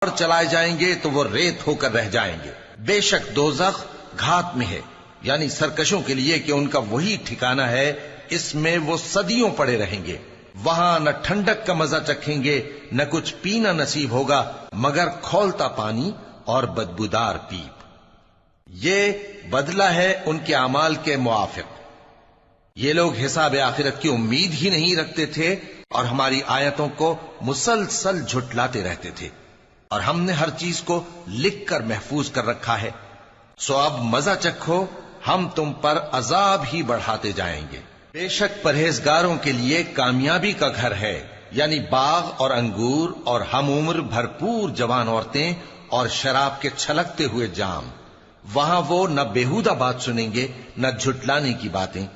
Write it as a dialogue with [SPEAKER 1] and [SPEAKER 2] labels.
[SPEAKER 1] और चलाए जाएंगे तो वो रेत होकर रह जाएंगे। बेशक दोज़ख घात में है, यानी सरकशों के लिए कि उनका वही ठिकाना है, इसमें वो सदियों पड़े रहेंगे। वहां न ठंडक का मजा चखेंगे, न कुछ पीना नसीब होगा मगर खौलता पानी और बदबूदार पीप। ये बदला है उनके अमाल के मुआफिक। ये लोग हिसाब आखिरत की उम्मीद ही नहीं रखते थे और हमारी आयतों को मुसलसल झुटलाते रहते थे, और हमने हर चीज को लिख कर महफूज कर रखा है। सो अब मजा चखो, हम तुम पर अजाब ही बढ़ाते जाएंगे। बेशक परहेजगारों के लिए कामयाबी का घर है, यानी बाग और अंगूर और हम उम्र भरपूर जवान औरतें और शराब के छलकते हुए जाम। वहां वो न बेहुदा बात सुनेंगे न झुटलाने की बातें।